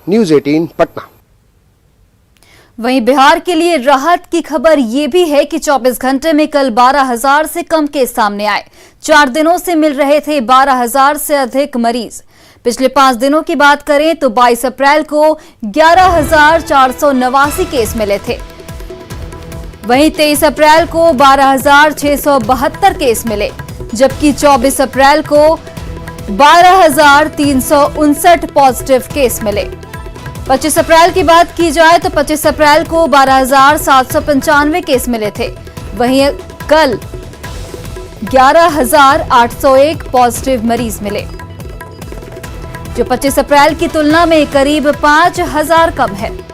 News 18 Patna. वहीं बिहार के लिए राहत की खबर ये भी है कि 24 घंटे में कल 12,000 से कम केस सामने आए। 4 दिनों से मिल रहे थे 12,000 से अधिक मरीज। पिछले 5 दिनों की बात करें तो 22 अप्रैल को 11,489 केस मिले थे। वहीं 23 अप्रैल को 12,672 केस मिले, जबकि 24 अप्रैल को 12,359 पॉजिटिव केस मिले। 25 अप्रैल की बात की जाए तो 25 अप्रैल को 12,795 केस मिले थे। वहीं कल 11,801 पॉजिटिव मरीज मिले, जो 25 अप्रैल की तुलना में करीब 5,000 कम है।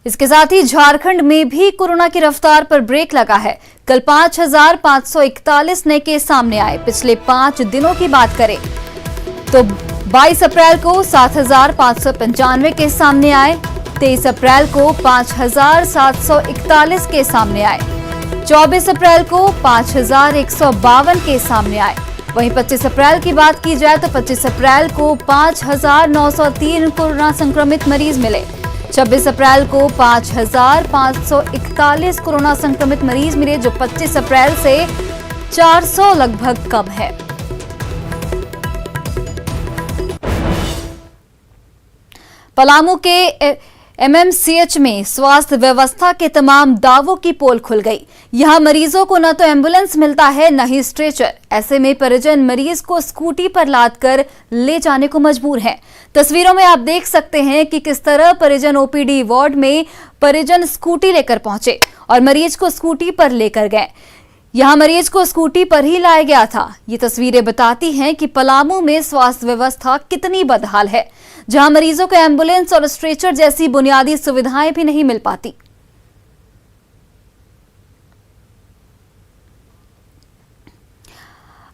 इसके साथ ही झारखंड में भी कोरोना की रफ्तार पर ब्रेक लगा है। कल 5,541 नए केस सामने आए। पिछले 5 दिनों की बात करें तो 22 अप्रैल को 7,595 केस सामने आए, 23 अप्रैल को 5,741 केस सामने आए, 24 अप्रैल को 5,152 केस सामने आए। वहीं 25 अप्रैल की बात की जाए तो 25 अप्रैल को 5,903 कोरोना संक्रमित मरीज मिले। 26 अप्रैल को 5,541 कोरोना संक्रमित मरीज मिले, जो 25 अप्रैल से 400 लगभग कम है। पलामू के एमएमसीएच में स्वास्थ्य व्यवस्था के तमाम दावों की पोल खुल गई। यहां मरीजों को न तो एम्बुलेंस मिलता है, न ही स्ट्रेचर। ऐसे में परिजन मरीज को स्कूटी पर लादकर ले जाने को मजबूर हैं। तस्वीरों में आप देख सकते हैं कि किस तरह परिजन ओपीडी वार्ड में परिजन स्कूटी लेकर पहुंचे और मरीज को स्कूटी पर लेकर गए। यहां मरीज को स्कूटी पर ही लाया गया था। ये तस्वीरें बताती हैं कि पलामू में स्वास्थ्य व्यवस्था कितनी बदहाल है, जहां मरीजों को एम्बुलेंस और स्ट्रेचर जैसी बुनियादी सुविधाएं भी नहीं मिल पाती।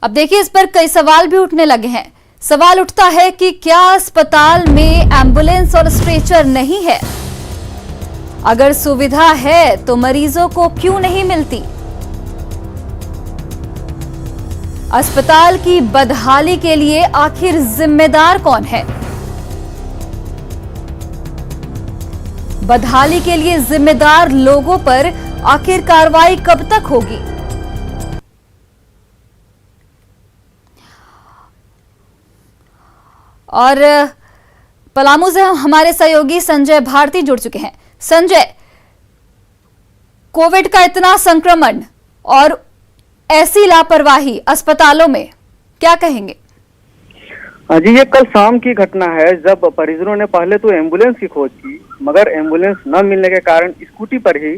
अब देखिए, इस पर कई सवाल भी उठने लगे हैं। सवाल उठता है कि क्या अस्पताल में एम्बुलेंस और स्ट्रेचर नहीं है? अगर सुविधा है तो मरीजों को क्यों नहीं मिलती? अस्पताल की बदहाली के लिए आखिर जिम्मेदार कौन है? बदहाली के लिए जिम्मेदार लोगों पर आखिर कार्रवाई कब तक होगी? और पलामू से हमारे सहयोगी संजय भारती जुड़ चुके हैं। संजय, कोविड का इतना संक्रमण और ऐसी लापरवाही अस्पतालों में, क्या कहेंगे? जी, ये कल शाम की घटना है, जब परिजनों ने पहले तो एम्बुलेंस की खोज की, मगर एम्बुलेंस न मिलने के कारण स्कूटी पर ही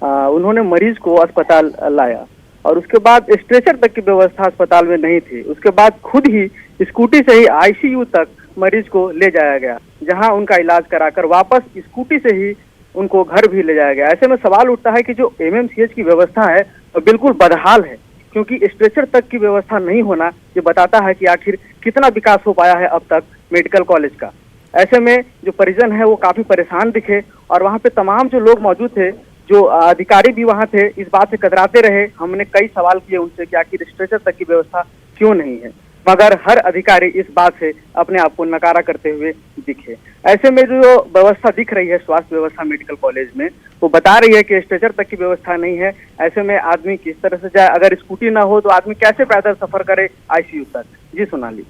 उन्होंने मरीज को अस्पताल लाया और उसके बाद स्ट्रेचर तक की व्यवस्था अस्पताल में नहीं थी। उसके बाद खुद ही स्कूटी से ही आईसीयू तक मरीज को ले जाया गया, जहां उनका इलाज कराकर वापस स्कूटी से ही उनको घर भी ले जाया गया। ऐसे में सवाल उठता है कि जो एमएमसीएच की व्यवस्था है वो बिल्कुल बदहाल है, क्योंकि स्ट्रेचर तक की व्यवस्था नहीं होना ये बताता है कि आखिर कितना विकास हो पाया है अब तक मेडिकल कॉलेज का। ऐसे में जो परिजन है वो काफी परेशान दिखे और वहाँ पे तमाम जो लोग मौजूद थे, जो अधिकारी भी वहाँ थे, इस बात से कतराते रहे। हमने कई सवाल किए उनसे कि आखिर स्ट्रेचर तक की व्यवस्था क्यों नहीं है, मगर हर अधिकारी इस बात से अपने आप को नकारा करते हुए दिखे। ऐसे में जो व्यवस्था दिख रही है स्वास्थ्य व्यवस्था मेडिकल कॉलेज में, वो बता रही है कि स्ट्रेचर तक की व्यवस्था नहीं है। ऐसे में आदमी किस तरह से जाए? अगर स्कूटी ना हो तो आदमी कैसे पैदल सफर करे आईसीयू तक? जी सोनाली।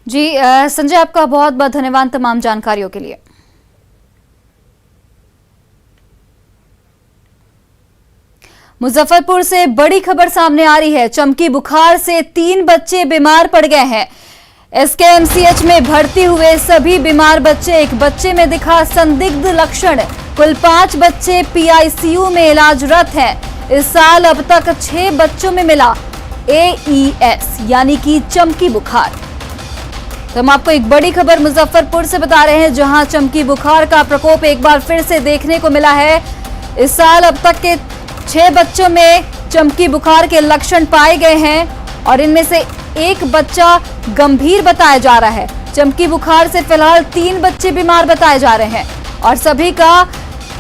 जी संजय, आपका बहुत बहुत धन्यवाद तमाम जानकारियों के लिए। मुजफ्फरपुर से बड़ी खबर सामने आ रही है। चमकी बुखार से 3 बच्चे बीमार पड़ गए हैं। एसकेएमसीएच में भर्ती हुए सभी बीमार बच्चे, एक बच्चे में दिखा संदिग्ध लक्षण। कुल 5 बच्चे पीआईसीयू में इलाजरत हैं। इस साल अब तक 6 बच्चों में मिला एईएस यानी कि चमकी बुखार। तो हम आपको एक बड़ी खबर मुजफ्फरपुर से बता रहे हैं, जहां चमकी बुखार का प्रकोप एक बार फिर से देखने को मिला है। इस साल अब तक के 6 बच्चों में चमकी बुखार के लक्षण पाए गए हैं और इनमें से एक बच्चा गंभीर बताया जा रहा है। चमकी बुखार से फिलहाल 3 बच्चे बीमार बताए जा रहे हैं और सभी का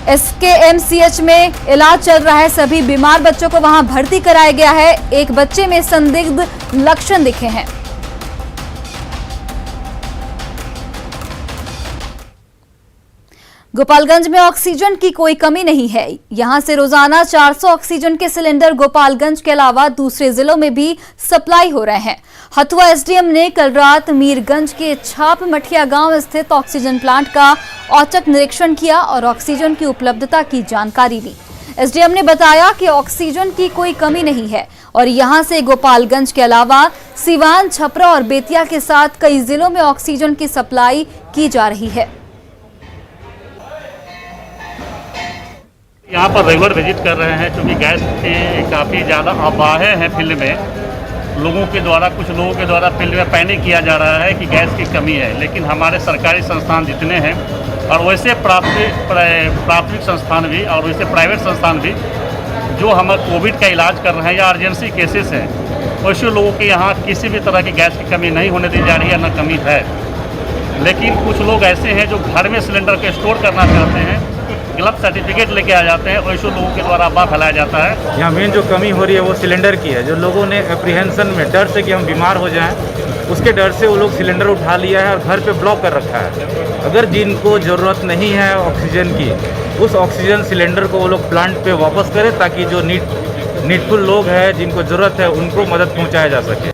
एसकेएमसीएच में इलाज चल रहा है। सभी बीमार बच्चों को वहां भर्ती कराया गया है। एक बच्चे में संदिग्ध लक्षण दिखे हैं। गोपालगंज में ऑक्सीजन की कोई कमी नहीं है। यहां से रोजाना 400 ऑक्सीजन के सिलेंडर गोपालगंज के अलावा दूसरे जिलों में भी सप्लाई हो रहे हैं। हथुआ एसडीएम ने कल रात मीरगंज के छाप मठिया गांव स्थित ऑक्सीजन प्लांट का औचक निरीक्षण किया और ऑक्सीजन की उपलब्धता की जानकारी ली। एसडीएम ने बताया कि ऑक्सीजन की कोई कमी नहीं है और यहां से गोपालगंज के अलावा सिवान, छपरा और बेतिया के साथ कई जिलों में ऑक्सीजन की सप्लाई की जा रही है। यहाँ पर रेगुलर विजिट कर रहे हैं क्योंकि गैस के काफ़ी ज़्यादा अफवाहें हैं फील्ड में। लोगों के द्वारा, कुछ लोगों के द्वारा फील्ड में पैनिक किया जा रहा है कि गैस की कमी है, लेकिन हमारे सरकारी संस्थान जितने हैं और वैसे प्राथमिक संस्थान भी और वैसे प्राइवेट संस्थान भी जो हम कोविड का इलाज कर रहे हैं या अर्जेंसी केसेस हैं, वैसे लोगों के यहाँ किसी भी तरह की गैस की कमी नहीं होने दी जा रही है, न कमी है। लेकिन कुछ लोग ऐसे हैं जो घर में सिलेंडर को स्टोर करना चाहते हैं, गलत सर्टिफिकेट लेके आ जाते हैं, वैसे लोगों के द्वारा अफवाह फैलाया जाता है। यहाँ मेन जो कमी हो रही है वो सिलेंडर की है। जो लोगों ने एप्रीहेंशन में डर से कि हम बीमार हो जाएं, उसके डर से वो लोग सिलेंडर उठा लिया है और घर पे ब्लॉक कर रखा है। अगर जिनको ज़रूरत नहीं है ऑक्सीजन की, उस ऑक्सीजन सिलेंडर को वो लोग प्लांट पे वापस करें ताकि जो नीडफुल लोग हैं जिनको ज़रूरत है उनको मदद पहुँचाया जा सके।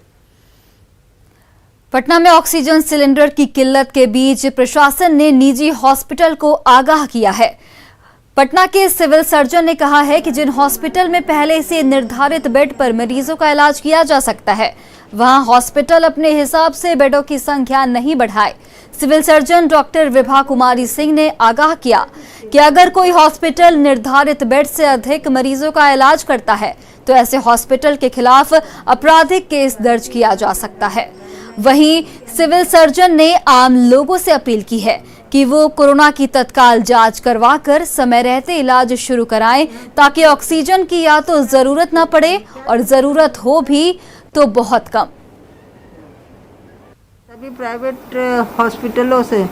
पटना में ऑक्सीजन सिलेंडर की किल्लत के बीच प्रशासन ने निजी हॉस्पिटल को आगाह किया है। पटना के सिविल सर्जन ने कहा है कि जिन हॉस्पिटल में पहले से निर्धारित बेड पर मरीजों का इलाज किया जा सकता है, वहां हॉस्पिटल अपने हिसाब से बेडों की संख्या नहीं बढ़ाए। Civil surgeon doctor Vibha Kumari Singh ने आगाह किया कि अगर कोई हॉस्पिटल निर्धारित बेड से अधिक मरीजों का इलाज करता है तो ऐसे हॉस्पिटल के खिलाफ आपराधिक केस दर्ज किया जा सकता है। वहीं सिविल सर्जन ने आम लोगों से अपील की है कि वो कोरोना की तत्काल जांच करवाकर समय रहते इलाज शुरू कराएं ताकि ऑक्सीजन की या तो जरूरत न पड़े और जरूरत हो भी तो बहुत कम। सभी प्राइवेट हॉस्पिटलों से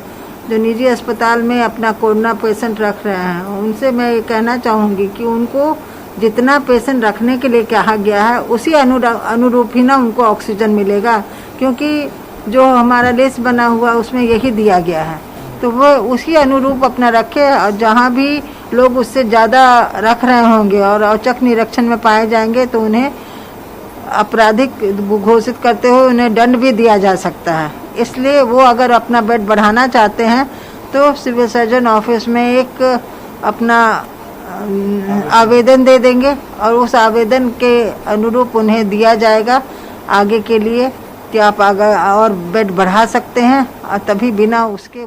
जो निजी अस्पताल में अपना कोरोना पेशेंट रख रहे हैं, उनसे मैं ये कहना चाहूँगी कि उनको जितना पेशेंट रखने के लिए कहा गया है उसी अनुरूप ही ना उनको ऑक्सीजन मिलेगा, क्योंकि जो हमारा लिस्ट बना हुआ उसमें यही दिया गया है। तो वो उसी अनुरूप अपना रखे और जहाँ भी लोग उससे ज़्यादा रख रहे होंगे और औचक निरीक्षण में पाए जाएंगे तो उन्हें आपराधिक घोषित करते हुए उन्हें दंड भी दिया जा सकता है। इसलिए वो अगर अपना बेड बढ़ाना चाहते हैं तो सिविल सर्जन ऑफिस में एक अपना आवेदन दे देंगे और उस आवेदन के अनुरूप उन्हें दिया जाएगा आगे के लिए कि आप अगर और बेड बढ़ा सकते हैं और तभी बिना उसके